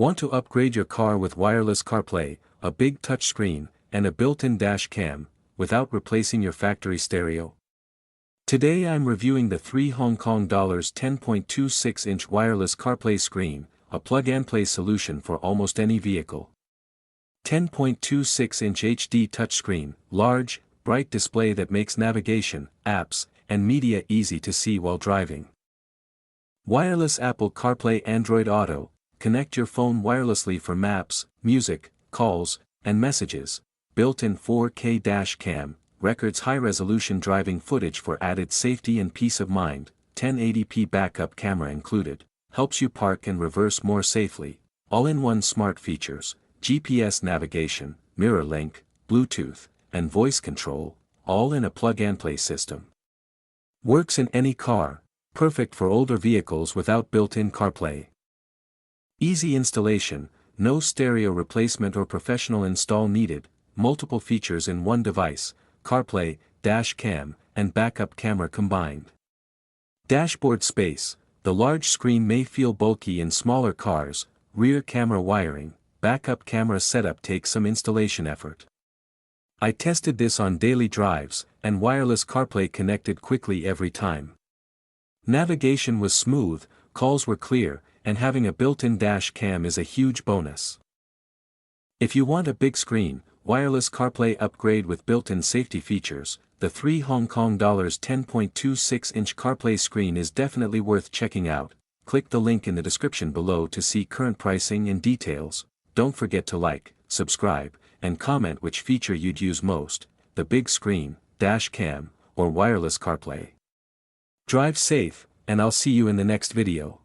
Want to upgrade your car with wireless CarPlay, a big touchscreen, and a built-in dash cam, without replacing your factory stereo? Today I'm reviewing the Hong Kong dollars 10.26-inch wireless CarPlay screen, a plug-and-play solution for almost any vehicle. 10.26-inch HD touchscreen, large, bright display that makes navigation, apps, and media easy to see while driving. Wireless Apple CarPlay Android Auto. Connect your phone wirelessly for maps, music, calls, and messages. Built-in 4K dash cam, records high-resolution driving footage for added safety and peace of mind. 1080p backup camera included. Helps you park and reverse more safely. All-in-one smart features, GPS navigation, mirror link, Bluetooth, and voice control, all in a plug-and-play system. Works in any car, perfect for older vehicles without built-in CarPlay. Easy installation, no stereo replacement or professional install needed, multiple features in one device, CarPlay, dash cam, and backup camera combined. Dashboard space, the large screen may feel bulky in smaller cars, rear camera wiring, backup camera setup takes some installation effort. I tested this on daily drives, and wireless CarPlay connected quickly every time. Navigation was smooth, calls were clear, and having a built-in dash cam is a huge bonus. If you want a big screen, wireless CarPlay upgrade with built-in safety features, the Hong Kong dollars 10.26-inch CarPlay screen is definitely worth checking out. Click the link in the description below to see current pricing and details. Don't forget to like, subscribe, and comment which feature you'd use most, the big screen, dash cam, or wireless CarPlay. Drive safe, and I'll see you in the next video.